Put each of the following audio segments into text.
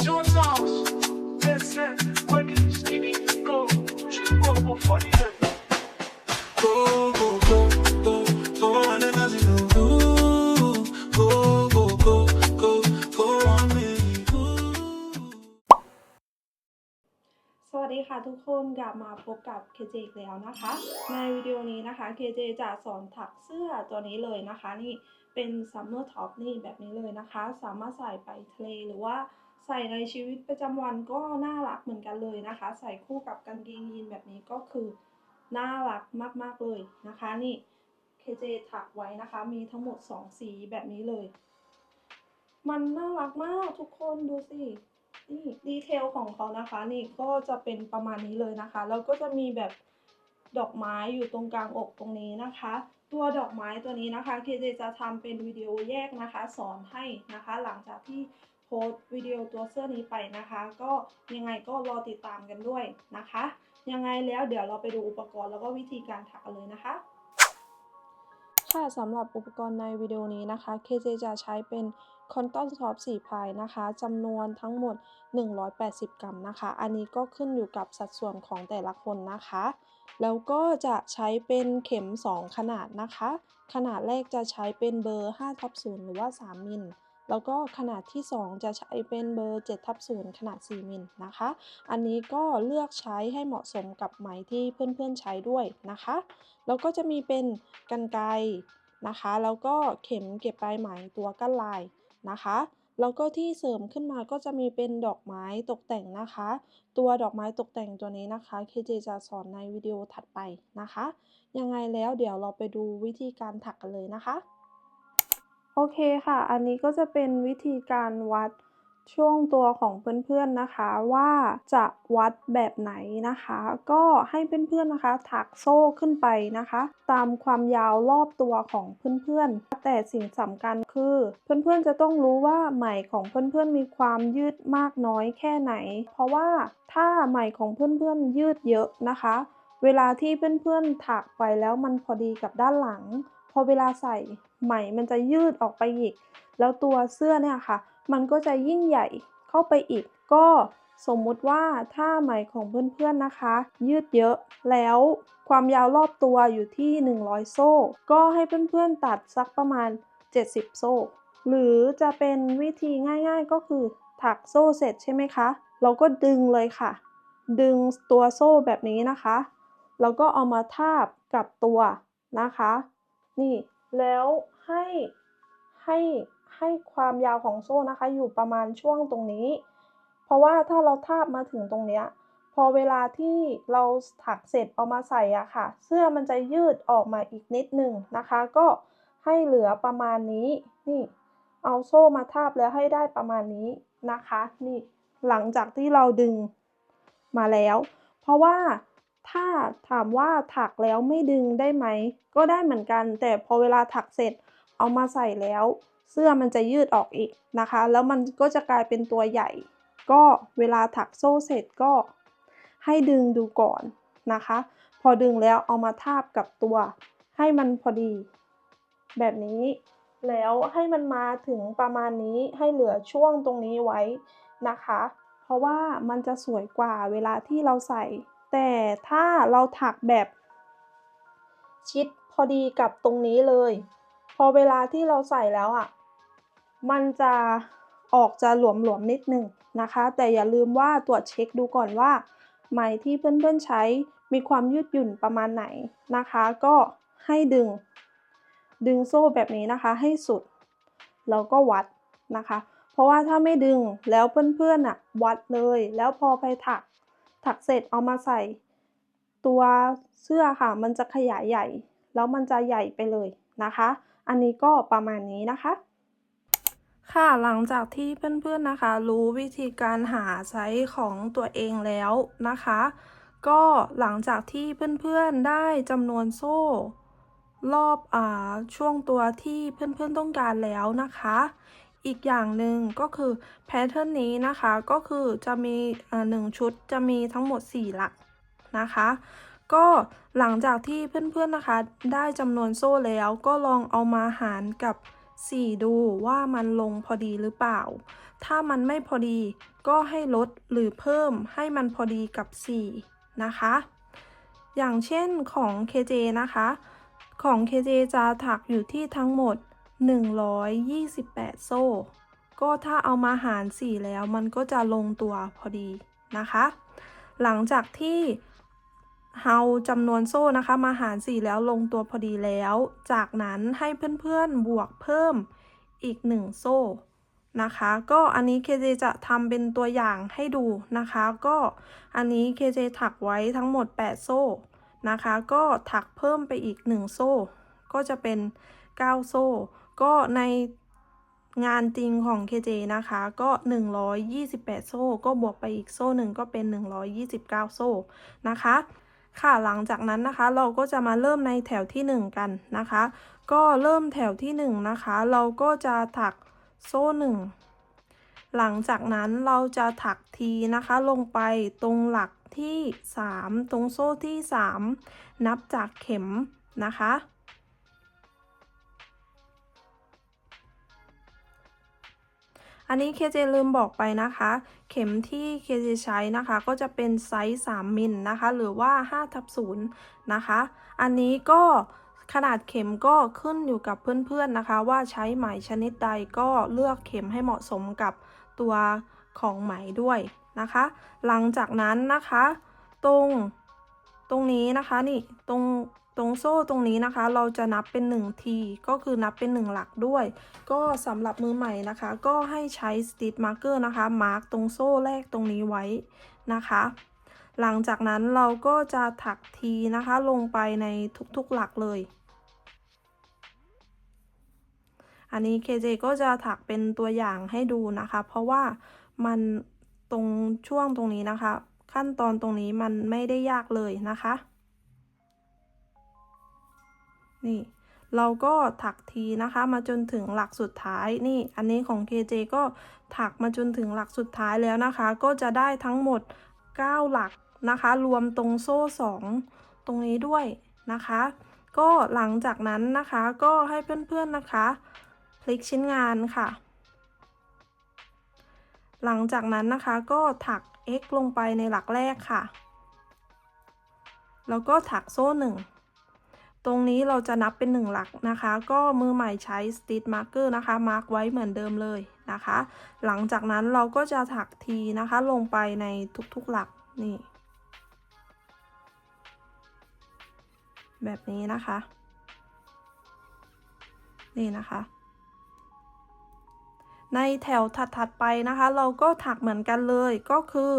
your house. Listen, when it's needing to go, you go before the end. Go, go, go, go, go on and as you do. Go, go, go, go, go on me. สวัสดีค่ะทุกคนกลับมาพบกับ KJ อีกแล้วนะคะในวิดีโอนี้นะคะ KJ จะสอนถักเสื้อตัวนี้เลยนะคะนี่เป็น Summer Top นี่แบบนี้เลยนะคะสามารถใส่ไปทะเลหรือว่าใส่ในชีวิตประจำวันก็น่ารักเหมือนกันเลยนะคะใส่คู่กับกางเกงยีนแบบนี้ก็คือน่ารักมากๆเลยนะคะนี่ KJ ถักไว้นะคะมีทั้งหมด2สีแบบนี้เลยมันน่ารักมากทุกคนดูสินี่ดีเทลของเขานะคะนี่ก็จะเป็นประมาณนี้เลยนะคะแล้วก็จะมีแบบดอกไม้อยู่ตรงกลางอกตรงนี้นะคะตัวดอกไม้ตัวนี้นะคะ KJ จะทำเป็นวิดีโอแยกนะคะสอนให้นะคะหลังจากที่โพสต์วิดีโอตัวเสื้อนี้ไปนะคะก็ยังไงก็รอติดตามกันด้วยนะคะยังไงแล้วเดี๋ยวเราไปดูอุปกรณ์แล้วก็วิธีการถักกันเลยนะคะค่ะสำหรับอุปกรณ์ในวิดีโอนี้นะคะ KJ จะใช้เป็นคอนตอนท็อป4พายนะคะจำนวนทั้งหมด180กรัมนะคะอันนี้ก็ขึ้นอยู่กับสัดส่วนของแต่ละคนนะคะแล้วก็จะใช้เป็นเข็ม2ขนาดนะคะขนาดแรกจะใช้เป็นเบอร์5/0หรือว่า3มิลแล้วก็ขนาดที่2จะใช้เป็นเบอร์7/0ขนาด4มิลนะคะอันนี้ก็เลือกใช้ให้เหมาะสมกับไหมที่เพื่อนๆใช้ด้วยนะคะแล้วก็จะมีเป็นกรรไกรนะคะแล้วก็เข็มเก็บปลายไหมตัวกั้นลายนะคะแล้วก็ที่เสริมขึ้นมาก็จะมีเป็นดอกไม้ตกแต่งนะคะตัวดอกไม้ตกแต่งตัวนี้นะคะ KJ จะสอนในวิดีโอถัดไปนะคะยังไงแล้วเดี๋ยวเราไปดูวิธีการถักกันเลยนะคะโอเคค่ะอันนี้ก็จะเป็นวิธีการวัดช่วงตัวของเพื่อนๆนะคะว่าจะวัดแบบไหนนะคะก็ให้เพื่อนๆนะคะถักโซ่ขึ้นไปนะคะตามความยาวรอบตัวของเพื่อนๆแต่สิ่งสำคัญคือเพื่อนๆจะต้องรู้ว่าไหมของเพื่อนๆมีความยืดมากน้อยแค่ไหนเพราะว่าถ้าไหมของเพื่อนๆยืดเยอะนะคะเวลาที่เพื่อนๆถักไปแล้วมันพอดีกับด้านหลังพอเวลาใส่ไหมมันจะยืดออกไปอีกแล้วตัวเสื้อเนี่ยค่ะมันก็จะยิ่งใหญ่เข้าไปอีกก็สมมุติว่าถ้าไหมของเพื่อนๆนะคะยืดเยอะแล้วความยาวรอบตัวอยู่ที่100โซ่ก็ให้เพื่อนๆตัดสักประมาณ70โซ่หรือจะเป็นวิธีง่ายๆก็คือถักโซ่เสร็จใช่ไหมคะเราก็ดึงเลยค่ะดึงตัวโซ่แบบนี้นะคะแล้วก็เอามาทาบกับตัวนะคะนี่แล้วให้ให้ความยาวของโซ่นะคะอยู่ประมาณช่วงตรงนี้เพราะว่าถ้าเราทาบมาถึงตรงเนี้ยพอเวลาที่เราถักเสร็จเอามาใส่อะค่ะเสื้อมันจะยืดออกมาอีกนิดนึงนะคะก็ให้เหลือประมาณนี้นี่เอาโซ่มาทาบแล้วให้ได้ประมาณนี้นะคะนี่หลังจากที่เราดึงมาแล้วเพราะว่าถ้าถามว่าถักแล้วไม่ดึงได้ไหมก็ได้เหมือนกันแต่พอเวลาถักเสร็จเอามาใส่แล้วเสื้อมันจะยืดออกอีกนะคะแล้วมันก็จะกลายเป็นตัวใหญ่ก็เวลาถักโซ่เสร็จก็ให้ดึงดูก่อนนะคะพอดึงแล้วเอามาทาบกับตัวให้มันพอดีแบบนี้แล้วให้มันมาถึงประมาณนี้ให้เหลือช่วงตรงนี้ไว้นะคะเพราะว่ามันจะสวยกว่าเวลาที่เราใส่แต่ถ้าเราถักแบบชิดพอดีกับตรงนี้เลยพอเวลาที่เราใส่แล้วอ่ะมันจะออกจะหลวมๆนิดนึงนะคะแต่อย่าลืมว่าตรวจเช็คดูก่อนว่าไหมที่เพื่อนๆใช้มีความยืดหยุ่นประมาณไหนนะคะก็ให้ดึงโซ่แบบนี้นะคะให้สุดแล้วก็วัดนะคะเพราะว่าถ้าไม่ดึงแล้วเพื่อนๆอ่ะวัดเลยแล้วพอไปถักเสร็จเอามาใส่ตัวเสื้อค่ะมันจะขยายใหญ่แล้วมันจะใหญ่ไปเลยนะคะอันนี้ก็ประมาณนี้นะคะค่ะหลังจากที่เพื่อนๆนะคะรู้วิธีการหาไซส์ของตัวเองแล้วนะคะก็หลังจากที่เพื่อนๆได้จำนวนโซ่รอบช่วงตัวที่เพื่อนๆต้องการแล้วนะคะอีกอย่างหนึ่งก็คือแพทเทิร์นนี้นะคะก็คือจะมี1ชุดจะมีทั้งหมด4หลักนะคะก็หลังจากที่เพื่อนๆนะคะได้จำนวนโซ่แล้วก็ลองเอามาหารกับ 4ดูว่ามันลงพอดีหรือเปล่าถ้ามันไม่พอดีก็ให้ลดหรือเพิ่มให้มันพอดีกับ4นะคะอย่างเช่นของ KJ นะคะของ KJ จะถักอยู่ที่ทั้งหมด128โซ่ก็ถ้าเอามาหาร4แล้วมันก็จะลงตัวพอดีนะคะหลังจากที่เอาจำนวนโซ่นะคะมาหาร4แล้วลงตัวพอดีแล้วจากนั้นให้เพื่อนๆบวกเพิ่มอีก1โซ่นะคะก็อันนี้ KJ จะทำเป็นตัวอย่างให้ดูนะคะก็อันนี้ KJ ถักไว้ทั้งหมด8โซ่นะคะก็ถักเพิ่มไปอีก1โซ่ก็จะเป็น9โซ่ก็ในงานจริงของ KJ นะคะก็128โซ่ก็บวกไปอีกโซ่หนึ่งก็เป็น129โซ่นะคะค่ะหลังจากนั้นนะคะเราก็จะมาเริ่มในแถวที่1กันนะคะก็เริ่มแถวที่1นะคะเราก็จะถักโซ่1หลังจากนั้นเราจะถักทีนะคะลงไปตรงหลักที่3ตรงโซ่ที่3นับจากเข็มนะคะอันนี้ KJ ลืมบอกไปนะคะเข็มที่ KJ ใช้นะคะก็จะเป็นไซส์3มิลนะคะหรือว่า5/0นะคะอันนี้ก็ขนาดเข็มก็ขึ้นอยู่กับเพื่อนๆนะคะว่าใช้ไหมชนิดใดก็เลือกเข็มให้เหมาะสมกับตัวของไหมด้วยนะคะหลังจากนั้นนะคะตรงนี้นะคะนี่ตรงโซ่ตรงนี้นะคะเราจะนับเป็น1ทีก็คือนับเป็น1หลักด้วยก็สำหรับมือใหม่นะคะก็ให้ใช้สติทมาร์กเกอร์นะคะมาร์กตรงโซ่แรกตรงนี้ไว้นะคะหลังจากนั้นเราก็จะถักทีนะคะลงไปในทุกๆหลักเลยอันนี้ KJ ก็จะถักเป็นตัวอย่างให้ดูนะคะเพราะว่ามันตรงช่วงตรงนี้นะคะขั้นตอนตรงนี้มันไม่ได้ยากเลยนะคะนี่เราก็ถักทีนะคะมาจนถึงหลักสุดท้ายนี่อันนี้ของ KJ ก็ถักมาจนถึงหลักสุดท้ายแล้วนะคะก็จะได้ทั้งหมด9หลักนะคะรวมตรงโซ่2ตรงนี้ด้วยนะคะก็หลังจากนั้นนะคะก็ให้เพื่อนๆนะคะพลิกชิ้นงานค่ะหลังจากนั้นนะคะก็ถัก x ลงไปในหลักแรกค่ะแล้วก็ถักโซ่1ตรงนี้เราจะนับเป็น1หลักนะคะก็มือใหม่ใช้สติทมาร์กเกอร์นะคะมาร์กไว้เหมือนเดิมเลยนะคะหลังจากนั้นเราก็จะถักทีนะคะลงไปในทุกๆหลักนี่แบบนี้นะคะนี่นะคะในแถวถัดๆไปนะคะเราก็ถักเหมือนกันเลยก็คือ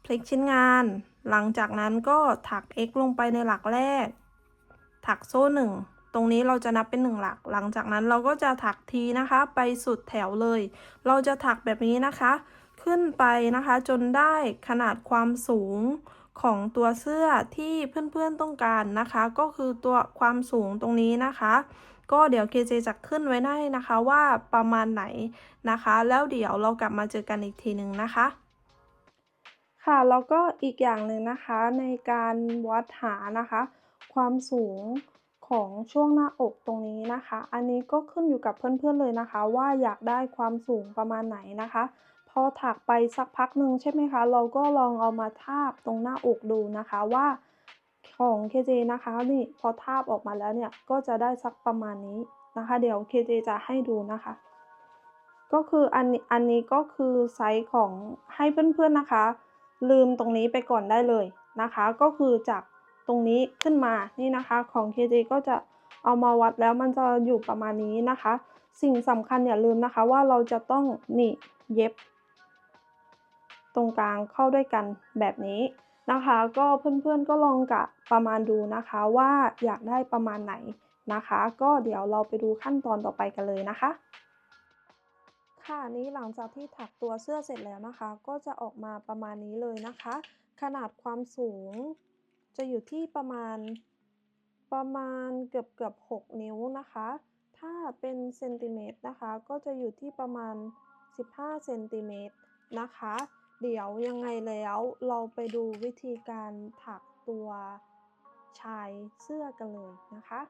พลิกชิ้นงานหลังจากนั้นก็ถัก x ลงไปในหลักแรกถักโซ่1ตรงนี้เราจะนับเป็น1หลักหลังจากนั้นเราก็จะถักทีนะคะไปสุดแถวเลยเราจะถักแบบนี้นะคะขึ้นไปนะคะจนได้ขนาดความสูงของตัวเสื้อที่เพื่อนๆต้องการนะคะก็คือตัวความสูงตรงนี้นะคะก็เดี๋ยว KJ จะขึ้นไว้ให้นะคะว่าประมาณไหนนะคะแล้วเดี๋ยวเรากลับมาเจอกันอีกทีหนึ่งนะคะค่ะแล้วก็อีกอย่างหนึ่งนะคะในการวัดหานะคะความสูงของช่วงหน้าอกตรงนี้นะคะอันนี้ก็ขึ้นอยู่กับเพื่อนๆเลยนะคะว่าอยากได้ความสูงประมาณไหนนะคะพอถักไปสักพักหนึ่งใช่ไหมคะเราก็ลองเอามาทาบตรงหน้าอกดูนะคะว่าของ KJ นะคะนี่พอทาบออกมาแล้วเนี่ยก็จะได้สักประมาณนี้นะคะเดี๋ยว KJ จะให้ดูนะคะก็คืออันนี้ก็คือไซส์ของให้เพื่อนๆนะคะลืมตรงนี้ไปก่อนได้เลยนะคะก็คือจากตรงนี้ขึ้นมานี่นะคะของ KJ ก็จะเอามาวัดแล้วมันจะอยู่ประมาณนี้นะคะสิ่งสำคัญอย่าลืมนะคะว่าเราจะต้องนี่เย็บตรงกลางเข้าด้วยกันแบบนี้นะคะก็เพื่อนๆก็ลองกะประมาณดูนะคะว่าอยากได้ประมาณไหนนะคะก็เดี๋ยวเราไปดูขั้นตอนต่อไปกันเลยนะคะค่ะนี้หลังจากที่ถักตัวเสื้อเสร็จแล้วนะคะก็จะออกมาประมาณนี้เลยนะคะขนาดความสูงจะอยู่ที่ประมาณเกือบ6นิ้วนะคะถ้าเป็นเซนติเมตรนะคะก็จะอยู่ที่ประมาณ15เซนติเมตรนะคะเดี๋ยวยังไงแล้วเราไปดูวิธีการถักตัวชายเสื้อกันเลยนะคะ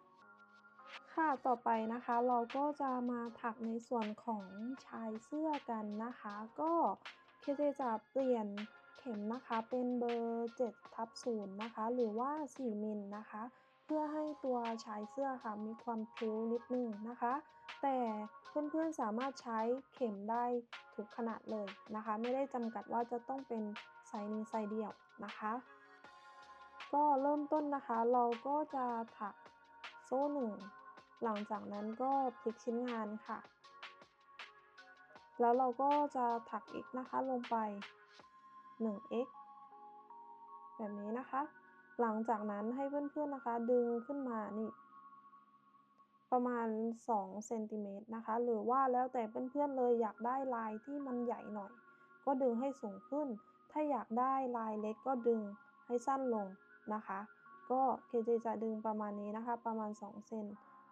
ค่ะต่อไปนะคะเราก็จะมาถักในส่วนของชายเสื้อกันนะคะก็เคเจจะเปลี่ยนเข็มนะคะเป็นเบอร์7/0นะคะหรือว่า4มิลนะคะเพื่อให้ตัวชายเสื้อค่ะมีความพริ้วนิดนึงนะคะแต่เพื่อนๆสามารถใช้เข็มได้ทุกขนาดเลยนะคะไม่ได้จำกัดว่าจะต้องเป็นไซส์นี้ไซส์เดียวนะคะก็เริ่มต้นนะคะเราก็จะถักโซ่1หลังจากนั้นก็พลิกชิ้นงานค่ะแล้วเราก็จะถัก x นะคะลงไป 1x แบบนี้นะคะหลังจากนั้นให้เพื่อนๆนะคะดึงขึ้นมานี่ประมาณ2เซนติเมตรนะคะหรือว่าแล้วแต่เพื่อนๆเลยอยากได้ลายที่มันใหญ่หน่อยก็ดึงให้สูงขึ้นถ้าอยากได้ลายเล็กก็ดึงให้สั้นลงนะคะก็เคเจจะดึงประมาณนี้นะคะประมาณ2เซน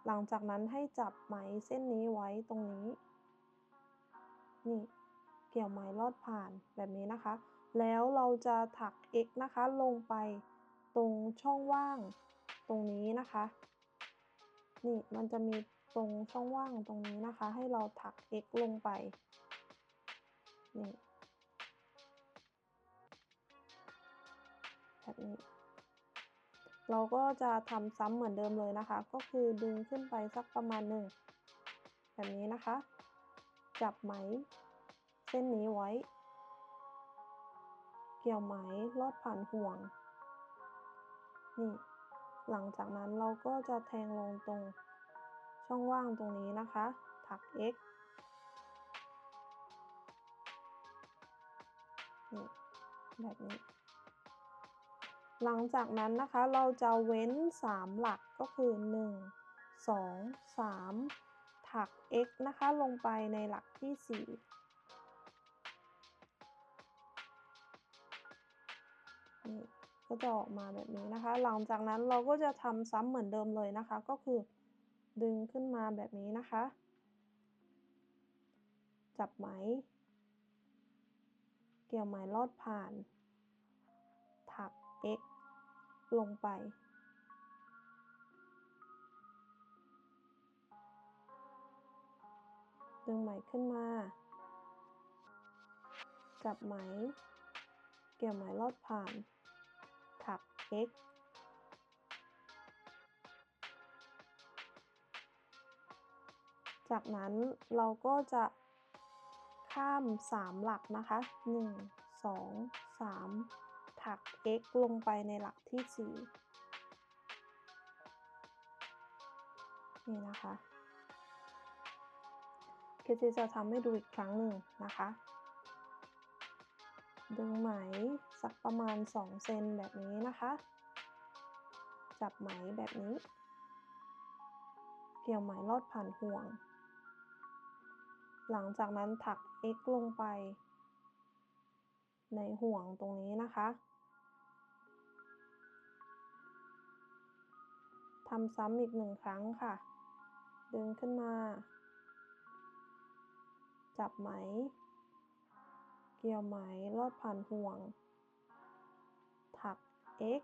หลังจากนั้นให้จับไหมเส้นนี้ไว้ตรงนี้นี่เกี่ยวไหมลอดผ่านแบบนี้นะคะแล้วเราจะถัก x นะคะลงไปตรงช่องว่างตรงนี้นะคะนี่มันจะมีตรงช่องว่างตรงนี้นะคะให้เราถัก x ลงไปนี่แบบนี้เราก็จะทำซ้ำเหมือนเดิมเลยนะคะก็คือดึงขึ้นไปสักประมาณหนึ่งแบบนี้นะคะจับไหมเส้นนี้ไว้เกี่ยวไหมลอดผ่านห่วงนี่หลังจากนั้นเราก็จะแทงลงตรงช่องว่างตรงนี้นะคะถัก x นี่แบบนี้หลังจากนั้นนะคะเราจะเว้น3หลักก็คือ1 2 3ถัก x นะคะลงไปในหลักที่4นี่ก็จะออกมาแบบนี้นะคะหลังจากนั้นเราก็จะทำซ้ำเหมือนเดิมเลยนะคะก็คือดึงขึ้นมาแบบนี้นะคะจับไหมเกี่ยวไหมลอดผ่านถัก x ลงไปดึงไหมขึ้นมาจับไหมเกี่ยวไหมลอดผ่านถัก x จากนั้นเราก็จะข้าม3หลักนะคะ1 2 3ถัก x ลงไปในหลักที่4นี่นะคะเคเจจะทำให้ดูอีกครั้งหนึ่งนะคะดึงไหมสักประมาณ2เซนแบบนี้นะคะจับไหมแบบนี้เกี่ยวไหมลอดผ่านห่วงหลังจากนั้นถัก x ลงไปในห่วงตรงนี้นะคะทำซ้ำอีก1ครั้งค่ะดึงขึ้นมาจับไหมเกี่ยวไหมลอดผ่านห่วงถัก x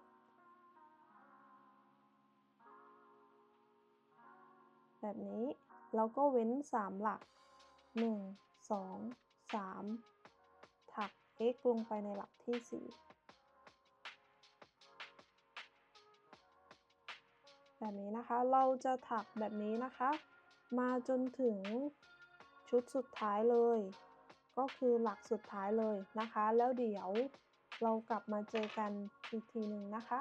แบบนี้แล้วก็เว้น3หลัก1 2 3ถัก x ลงไปในหลักที่4แบบนี้นะคะเราจะถักแบบนี้นะคะมาจนถึงชุดสุดท้ายเลยก็คือหลักสุดท้ายเลยนะคะแล้วเดี๋ยวเรากลับมาเจอกันอีกทีหนึ่งนะคะ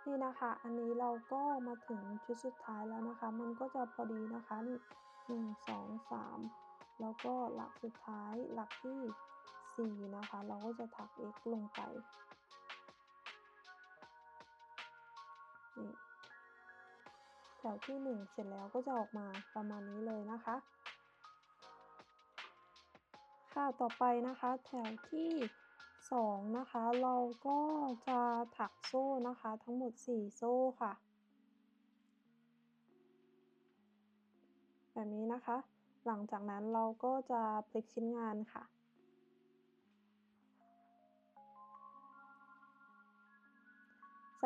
นี่นะคะอันนี้เราก็มาถึงชุดสุดท้ายแล้วนะคะมันก็จะพอดีนะคะนี่1 2 3แล้วก็หลักสุดท้ายหลักที่4นะคะเราก็จะถัก x ลงไปนี่แถวที่1เสร็จแล้วก็จะออกมาประมาณนี้เลยนะคะค่ะต่อไปนะคะแถวที่2นะคะเราก็จะถักโซ่นะคะทั้งหมด4โซ่ค่ะแบบนี้นะคะหลังจากนั้นเราก็จะพลิกชิ้นงานค่ะ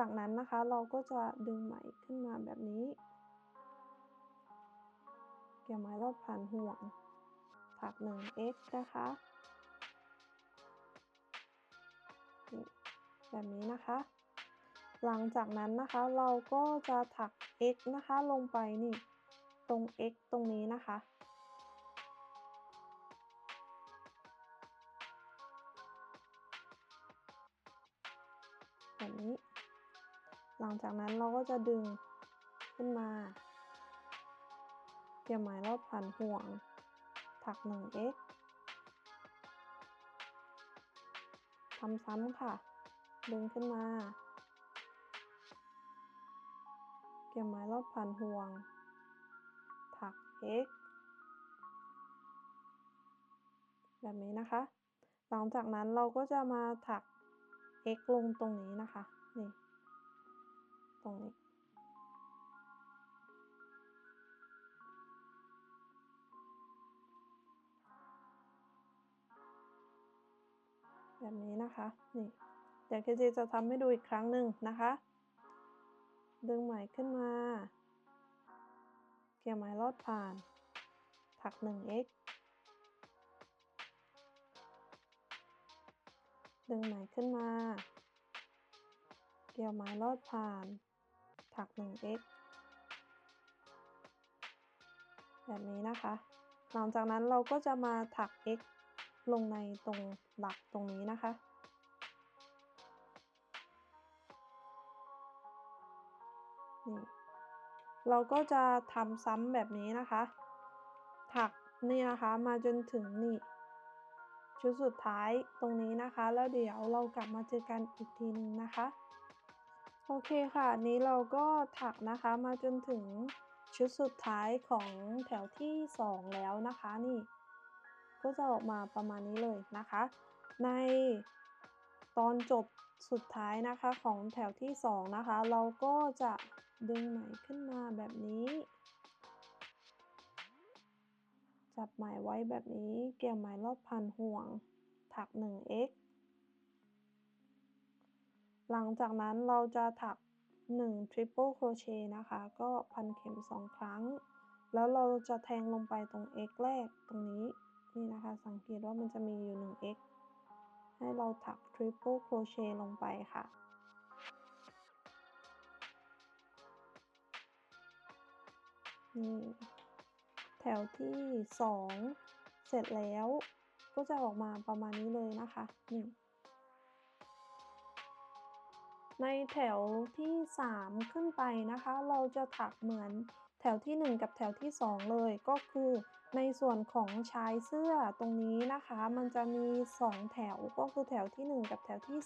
จากนั้นนะคะเราก็จะดึงไหมขึ้นมาแบบนี้เกี่ยวไหมรอบผ่านห่วงถัก 1x นะคะแบบนี้นะคะหลังจากนั้นนะคะเราก็จะถัก x นะคะลงไปนี่ตรง x ตรงนี้นะคะแบบนี้หลังจากนั้นเราก็จะดึงขึ้นมาเกี่ยวไหมรอบผ่านห่วงถัก 1x ทำซ้ำค่ะดึงขึ้นมาเกี่ยวไหมรอบผ่านห่วงถัก x แบบนี้นะคะหลังจากนั้นเราก็จะมาถัก x ลงตรงนี้นะคะนี่ตรงนี้แบบนี้นะคะนี่เดี๋ยวเคเจจะทำให้ดูอีกครั้งหนึ่งนะคะดึงไหมขึ้นมาเกี่ยวไหมลอดผ่านถัก 1x ดึงไหมขึ้นมาเกี่ยวไหมลอดผ่านถัก 1x แบบนี้นะคะหลังจากนั้นเราก็จะมาถัก x ลงในตรงหลักตรงนี้นะคะนี่เราก็จะทำซ้ำแบบนี้นะคะถักนี่นะคะมาจนถึงนี่ชุดสุดท้ายตรงนี้นะคะแล้วเดี๋ยวเรากลับมาเจอกันอีกทีนึงนะคะโอเคค่ะนี้เราก็ถักนะคะมาจนถึงชุดสุดท้ายของแถวที่2แล้วนะคะนี่ก็จะออกมาประมาณนี้เลยนะคะในตอนจบสุดท้ายนะคะของแถวที่2นะคะเราก็จะดึงไหมขึ้นมาแบบนี้จับไหมไว้แบบนี้เกี่ยวไหมรอบพันห่วงถัก 1x หลังจากนั้นเราจะถัก1 triple crochet นะคะก็พันเข็ม2ครั้งแล้วเราจะแทงลงไปตรง x แรกตรงนี้นี่นะคะสังเกตว่ามันจะมีอยู่1 x ให้เราถัก triple crochet ลงไปค่ะนี่แถวที่2เสร็จแล้วก็จะออกมาประมาณนี้เลยนะคะนี่ในแถวที่3ขึ้นไปนะคะเราจะถักเหมือนแถวที่1กับแถวที่2เลยก็คือในส่วนของชายเสื้อตรงนี้นะคะมันจะมี2แถวก็คือแถวที่1กับแถวที่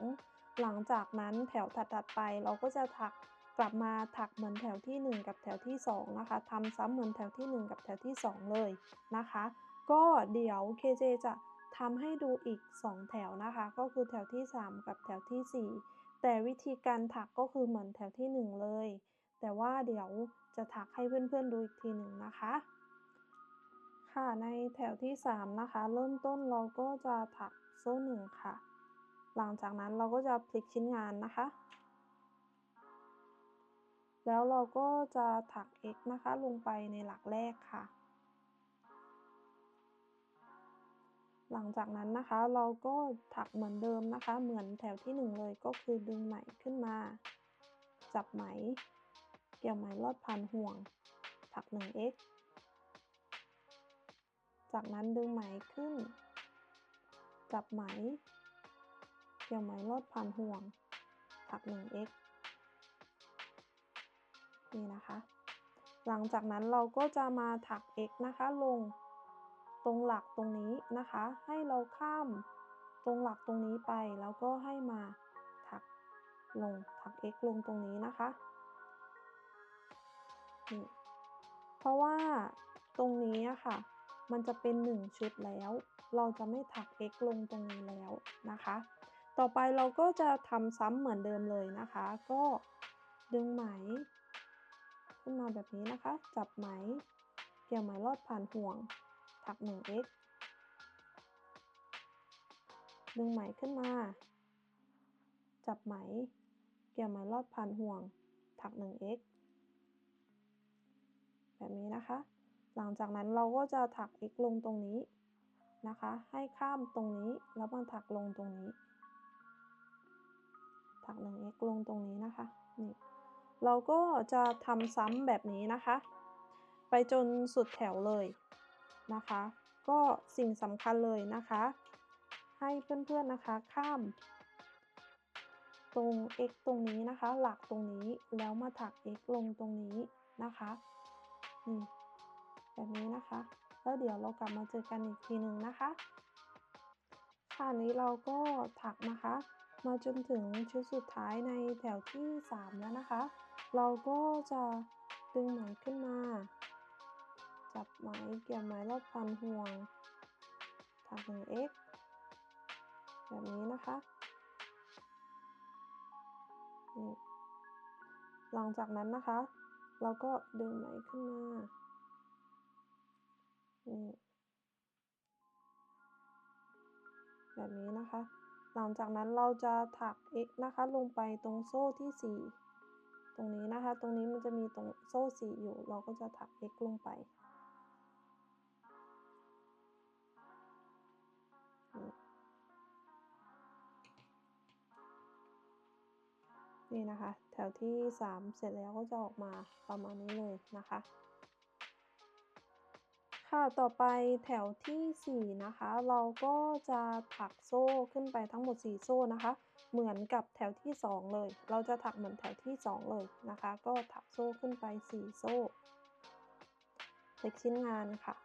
2หลังจากนั้นแถวถัดๆไปเราก็จะถักกลับมาถักเหมือนแถวที่1กับแถวที่2นะคะทำซ้ำเหมือนแถวที่1กับแถวที่2เลยนะคะก็เดี๋ยว KJ จะทำให้ดูอีก2แถวนะคะก็คือแถวที่3กับแถวที่4แต่วิธีการถักก็คือเหมือนแถวที่1เลยแต่ว่าเดี๋ยวจะถักให้เพื่อนๆดูอีกทีหนึ่งนะคะค่ะในแถวที่3นะคะเริ่มต้นเราก็จะถักโซ่1ค่ะหลังจากนั้นเราก็จะพลิกชิ้นงานนะคะแล้วเราก็จะถัก x นะคะลงไปในหลักแรกค่ะหลังจากนั้นนะคะเราก็ถักเหมือนเดิมนะคะเหมือนแถวที่1เลยก็คือดึงไหมขึ้นมาจับไหมเกี่ยวไหมลอดผ่านห่วงถัก 1x จากนั้นดึงไหมขึ้นจับไหมเกี่ยวไหมลอดผ่านห่วงถัก 1x นี่นะคะหลังจากนั้นเราก็จะมาถัก x นะคะลงตรงหลักตรงนี้นะคะให้เราข้ามตรงหลักตรงนี้ไปแล้วก็ให้มาถักลงถัก x ลงตรงนี้นะคะนี่เพราะว่าตรงนี้อะค่ะมันจะเป็น1ชุดแล้วเราจะไม่ถัก x ลงตรงนี้แล้วนะคะต่อไปเราก็จะทำซ้ำเหมือนเดิมเลยนะคะก็ดึงไหมขึ้นมาแบบนี้นะคะจับไหมเกี่ยวไหมลอดผ่านห่วงถัก 1x ดึงไหมขึ้นมาจับไหม เกี่ยวไหมลอดผ่านห่วงถัก 1x แบบนี้นะคะหลังจากนั้นเราก็จะถัก x ลงตรงนี้นะคะให้ข้ามตรงนี้แล้วมาถักลงตรงนี้ถัก 1x ลงตรงนี้นะคะนี่เราก็จะทำซ้ำแบบนี้นะคะไปจนสุดแถวเลยนะคะก็สิ่งสำคัญเลยนะคะให้เพื่อนๆนะคะข้ามตรง x ตรงนี้นะคะหลักตรงนี้แล้วมาถัก x ลงตรงนี้นะคะนี่แบบนี้นะคะแล้วเดี๋ยวเรากลับมาเจอกันอีกทีหนึ่งนะคะค่ะนี้เราก็ถักนะคะมาจนถึงชุดสุดท้ายในแถวที่3แล้วนะคะเราก็จะดึงไหมขึ้นมาจับไหมเกี่ยวไหมรอบพันห่วงถัก 1x แบบนี้นะคะนี่หลังจากนั้นนะคะเราก็ดึงไหมขึ้นมานี่แบบนี้นะคะหลังจากนั้นเราจะถัก x นะคะลงไปตรงโซ่ที่4ตรงนี้นะคะตรงนี้มันจะมีตรงโซ่4อยู่เราก็จะถัก x ลงไปนี่นะคะแถวที่3เสร็จแล้วก็จะออกมาประมาณนี้เลยนะคะค่ะต่อไปแถวที่4นะคะเราก็จะถักโซ่ขึ้นไปทั้งหมด4โซ่นะคะเหมือนกับแถวที่2เลยเราจะถักเหมือนแถวที่2เลยนะคะก็ถักโซ่ขึ้นไป4โซ่เล็กชิ้นงานค่ะ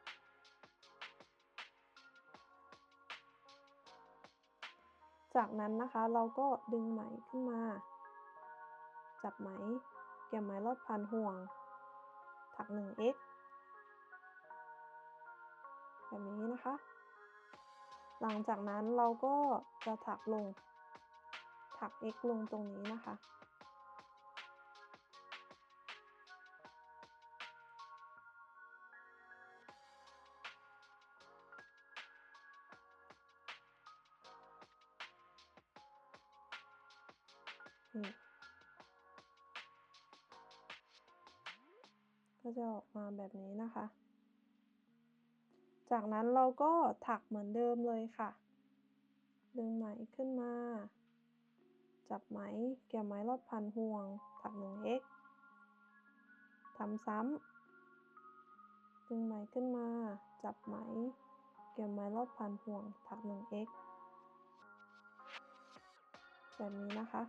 จากนั้นนะคะเราก็ดึงไหมขึ้นมาจับไหมเกี่ยวไหมรอบพันห่วงถัก 1x แบบนี้นะคะหลังจากนั้นเราก็จะถัก x ลงตรงนี้นะคะนี่ก็จะออกมาแบบนี้นะคะจากนั้นเราก็ถักเหมือนเดิมเลยค่ะดึงไหมขึ้นมาจับไหมเกี่ยวไหมรอบพันห่วงถัก 1x ทำซ้ำดึงไหมขึ้นมาจับไหมเกี่ยวไหมรอบพันห่วงถัก 1x แบบนี้นะคะ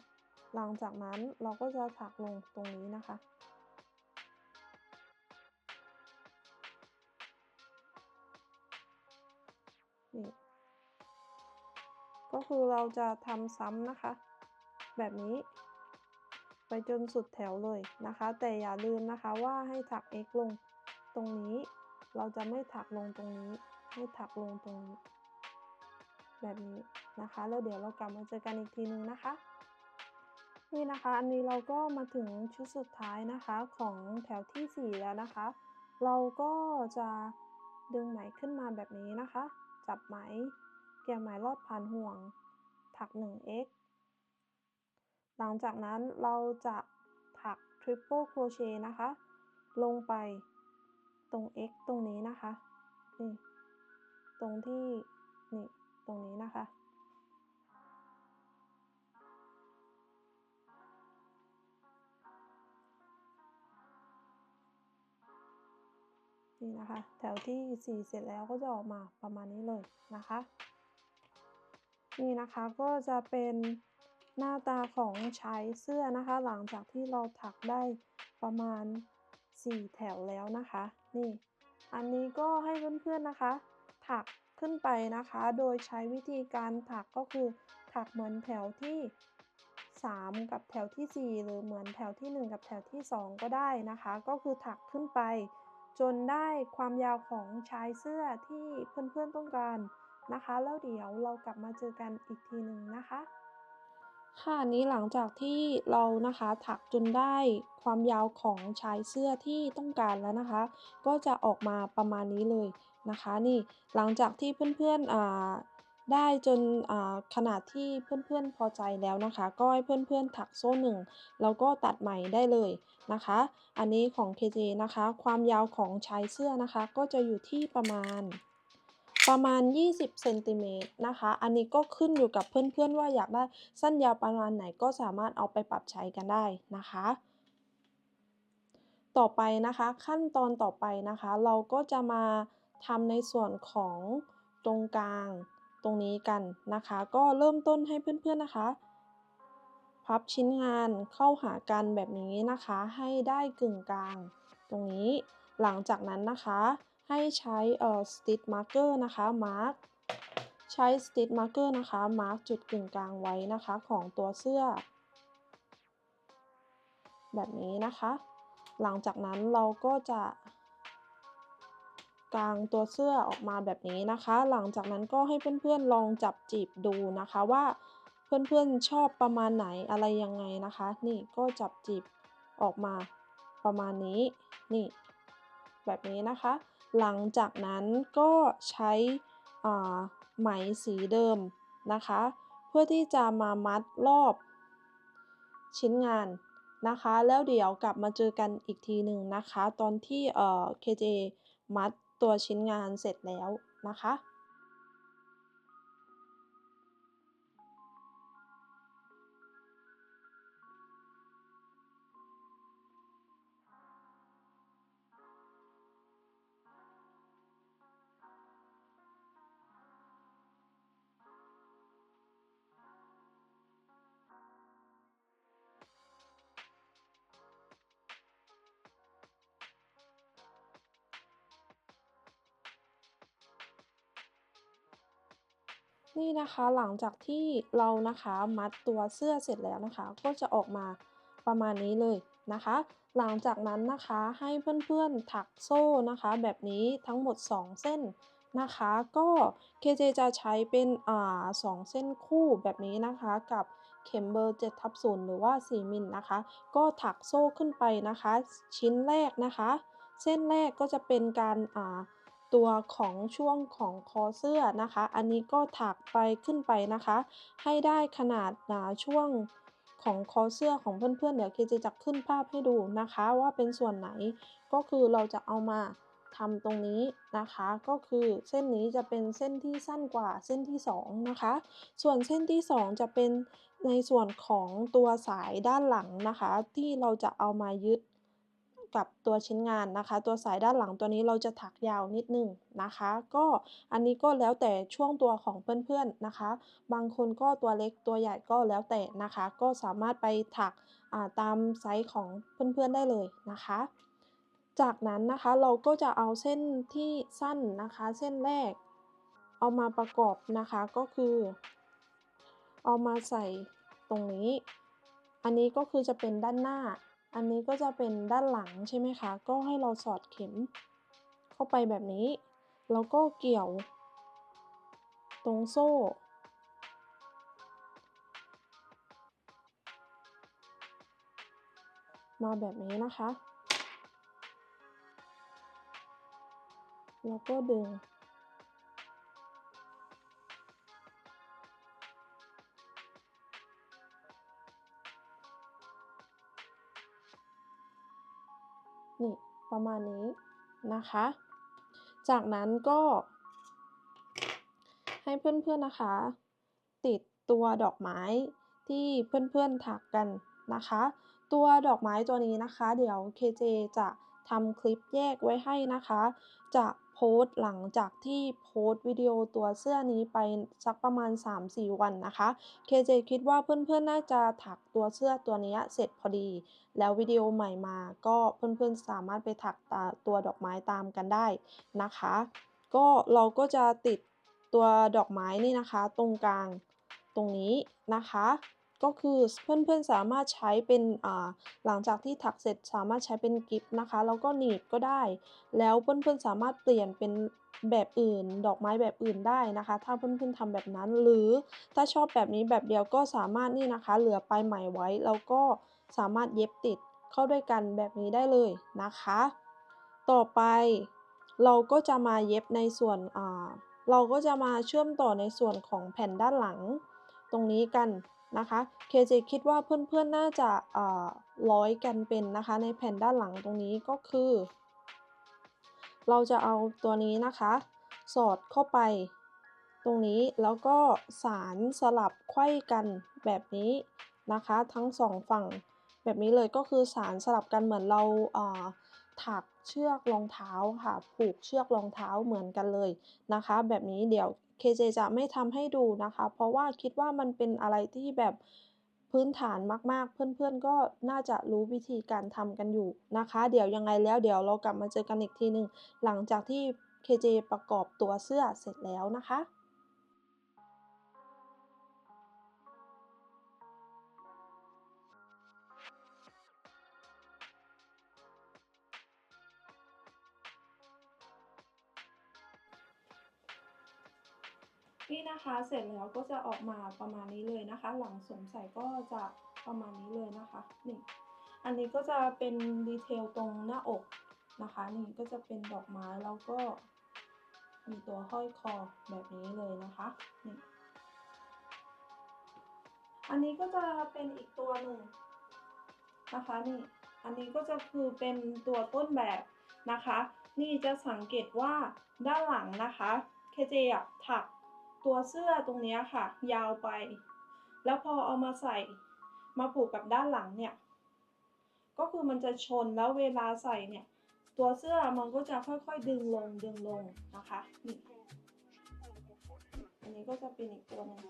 หลังจากนั้นเราก็จะถักลงตรงนี้นะคะนี่ก็คือเราจะทำซ้ำนะคะแบบนี้ไปจนสุดแถวเลยนะคะแต่อย่าลืมนะคะว่าให้ถัก x ลงตรงนี้เราจะไม่ถักลงตรงนี้ให้ถักลงตรงนี้แบบนี้นะคะแล้วเดี๋ยวเรากลับมาเจอกันอีกทีนึงนะคะนี่นะคะอันนี้เราก็มาถึงชุดสุดท้ายนะคะของแถวที่4แล้วนะคะเราก็จะดึงไหมขึ้นมาแบบนี้นะคะจับไหมเกี่ยวไหมรอบผ่านห่วงถัก 1x หลังจากนั้นเราจะถัก triple crochet นะคะลงไปตรง x ตรงนี้นะคะนี่ตรงที่นี่ตรงนี้นะคะนี่นะคะแถวที่4เสร็จแล้วก็จะออกมาประมาณนี้เลยนะคะนี่นะคะก็จะเป็นหน้าตาของชายเสื้อนะคะหลังจากที่เราถักได้ประมาณ4แถวแล้วนะคะนี่อันนี้ก็ให้เพื่อนๆนะคะถักขึ้นไปนะคะโดยใช้วิธีการถักก็คือถักเหมือนแถวที่3กับแถวที่4หรือเหมือนแถวที่1กับแถวที่2ก็ได้นะคะก็คือถักขึ้นไปจนได้ความยาวของชายเสื้อที่เพื่อนๆต้องการนะคะแล้วเดี๋ยวเรากลับมาเจอกันอีกทีหนึ่งนะคะค่ะอันนี้หลังจากที่เรานะคะถักจนได้ความยาวของชายเสื้อที่ต้องการแล้วนะคะก็จะออกมาประมาณนี้เลยนะคะนี่หลังจากที่เพื่อนๆ ได้จนขนาดที่เพื่อนๆพอใจแล้วนะคะก็ให้เพื่อนๆถักโซ่1แล้วก็ตัดไหมได้เลยนะคะอันนี้ของ KJ นะคะความยาวของชายเสื้อนะคะก็จะอยู่ที่ประมาณ20เซนติเมตรนะคะอันนี้ก็ขึ้นอยู่กับเพื่อนๆว่าอยากได้สั้นยาวประมาณไหนก็สามารถเอาไปปรับใช้กันได้นะคะต่อไปนะคะขั้นตอนต่อไปนะคะเราก็จะมาทำในส่วนของตรงกลางตรงนี้กันนะคะก็เริ่มต้นให้เพื่อนๆนะคะพับชิ้นงานเข้าหากันแบบนี้นะคะให้ได้กึ่งกลางตรงนี้หลังจากนั้นนะคะให้ใช้Stitch Marker นะคะใช้ Stitch Marker นะคะมาร์กจุดกึ่งกลางไว้นะคะของตัวเสื้อแบบนี้นะคะหลังจากนั้นเราก็จะกางตัวเสื้อออกมาแบบนี้นะคะหลังจากนั้นก็ให้เพื่อนๆลองจับจีบดูนะคะว่าเพื่อนๆชอบประมาณไหนอะไรยังไงนะคะนี่ก็จับจีบออกมาประมาณนี้นี่แบบนี้นะคะหลังจากนั้นก็ใช้ไหมสีเดิมนะคะเพื่อที่จะมามัดรอบชิ้นงานนะคะแล้วเดี๋ยวกลับมาเจอกันอีกทีหนึ่งนะคะตอนที่KJ มัดตัวชิ้นงานเสร็จแล้วนะคะ นี่นะคะหลังจากที่เรานะคะมัดตัวเสื้อเสร็จแล้วนะคะก็จะออกมาประมาณนี้เลยนะคะหลังจากนั้นนะคะให้เพื่อนๆถักโซ่นะคะแบบนี้ทั้งหมด2เส้นนะคะก็ KJ จะใช้เป็น2เส้นคู่แบบนี้นะคะกับเข็มเบอร์7/0หรือว่า4มิลนะคะก็ถักโซ่ขึ้นไปนะคะชิ้นแรกนะคะเส้นแรกก็จะเป็นการตัวของช่วงของคอเสื้อนะคะอันนี้ก็ถักไปขึ้นไปนะคะให้ได้ขนาดช่วงของคอเสื้อของเพื่อนๆเดี๋ยวเคจะขึ้นภาพให้ดูนะคะว่าเป็นส่วนไหนก็คือเราจะเอามาทำตรงนี้นะคะก็คือเส้นนี้จะเป็นเส้นที่สั้นกว่าเส้นที่2นะคะส่วนเส้นที่2จะเป็นในส่วนของตัวสายด้านหลังนะคะที่เราจะเอามายึดกับตัวชิ้นงานนะคะตัวสายด้านหลังตัวนี้เราจะถักยาวนิดหนึ่งนะคะก็อันนี้ก็แล้วแต่ช่วงตัวของเพื่อนๆนะคะบางคนก็ตัวเล็กตัวใหญ่ก็แล้วแต่นะคะก็สามารถไปถักตามไซส์ของเพื่อนๆได้เลยนะคะจากนั้นนะคะเราก็จะเอาเส้นที่สั้นนะคะเส้นแรกเอามาประกอบนะคะก็คือเอามาใส่ตรงนี้อันนี้ก็คือจะเป็นด้านหน้าอันนี้ก็จะเป็นด้านหลังใช่ไหมคะก็ให้เราสอดเข็มเข้าไปแบบนี้แล้วก็เกี่ยวตรงโซ่มาแบบนี้นะคะแล้วก็ดึงนี่ประมาณนี้นะคะจากนั้นก็ให้เพื่อนๆนะคะติดตัวดอกไม้ที่เพื่อนๆถักกันนะคะตัวดอกไม้ตัวนี้นะคะเดี๋ยว KJ จะทำคลิปแยกไว้ให้นะคะจะโพสต์หลังจากที่โพสต์วิดีโอตัวเสื้อนี้ไปสักประมาณ3-4วันนะคะ KJ คิดว่าเพื่อนๆน่าจะถักตัวเสื้อตัวนี้เสร็จพอดีแล้ววิดีโอใหม่มาก็เพื่อนๆสามารถไปถักตัวดอกไม้ตามกันได้นะคะก็เราก็จะติดตัวดอกไม้นี่นะคะตรงกลางตรงนี้นะคะก็คือเพื่อนๆสามารถใช้เป็นหลังจากที่ถักเสร็จสามารถใช้เป็นกิฟต์นะคะแล้วก็หนีบก็ได้แล้วเพื่อนๆสามารถเปลี่ยนเป็นแบบอื่นดอกไม้แบบอื่นได้นะคะถ้าเพื่อนๆทำแบบนั้นหรือถ้าชอบแบบนี้แบบเดียวก็สามารถนี่นะคะเหลือปลายไหมไว้แล้วก็สามารถเย็บติดเข้าด้วยกันแบบนี้ได้เลยนะคะต่อไปเราก็จะมาเย็บในส่วน เราก็จะมาเชื่อมต่อในส่วนของแผ่นด้านหลังตรงนี้กันนะคะ KJ คิดว่าเพื่อนๆน่าจะร้อยกันเป็นนะคะในแผ่นด้านหลังตรงนี้ก็คือเราจะเอาตัวนี้นะคะสอดเข้าไปตรงนี้แล้วก็สานสลับไขว้กันแบบนี้นะคะทั้ง2ฝั่งแบบนี้เลยก็คือสานสลับกันเหมือนเราถักเชือกรองเท้าค่ะผูกเชือกรองเท้าเหมือนกันเลยนะคะแบบนี้เดี๋ยว KJ จะไม่ทำให้ดูนะคะเพราะว่าคิดว่ามันเป็นอะไรที่แบบพื้นฐานมากๆเพื่อนๆก็น่าจะรู้วิธีการทำกันอยู่นะคะเดี๋ยวยังไงแล้วเดี๋ยวเรากลับมาเจอกันอีกทีหนึ่งหลังจากที่ KJ ประกอบตัวเสื้อเสร็จแล้วนะคะ นี่นะคะเสร็จแล้วก็จะออกมาประมาณนี้เลยนะคะหลังสวมใส่ก็จะประมาณนี้เลยนะคะนี่อันนี้ก็จะเป็นดีเทลตรงหน้าอกนะคะนี่ก็จะเป็นดอกไม้แล้วก็มีตัวห้อยคอแบบนี้เลยนะคะนี่อันนี้ก็จะเป็นอีกตัวหนึ่งนะคะนี่อันนี้ก็จะคือเป็นตัวต้นแบบนะคะนี่จะสังเกตว่าด้านหลังนะคะKJถักตัวเสื้อตรงนี้ค่ะยาวไปแล้วพอเอามาใส่มาผูกกับด้านหลังเนี่ยก็คือมันจะชนแล้วเวลาใส่เนี่ยตัวเสื้อมันก็จะค่อยๆดึงลงนะคะนี่อันนี้ก็จะเป็นอีกตัวหนึ่ง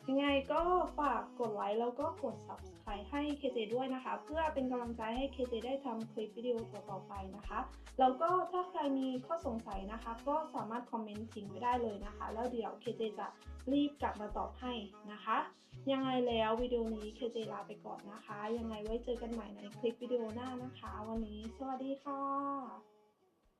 ยังไงก็ฝากกดไลค์แล้วก็กด Subscribe ให้ KJ ด้วยนะคะเพื่อเป็นกำลังใจให้ KJ ได้ทำคลิปวิดีโอต่อๆไปนะคะแล้วก็ถ้าใครมีข้อสงสัยนะคะก็สามารถคอมเมนต์ทิ้งไว้ได้เลยนะคะแล้วเดี๋ยว KJ จะรีบกลับมาตอบให้นะคะยังไงแล้ววิดีโอนี้ KJ ลาไปก่อนนะคะยังไงไว้เจอกันใหม่ในคลิปวิดีโอหน้านะคะวันนี้สวัสดีค่ะ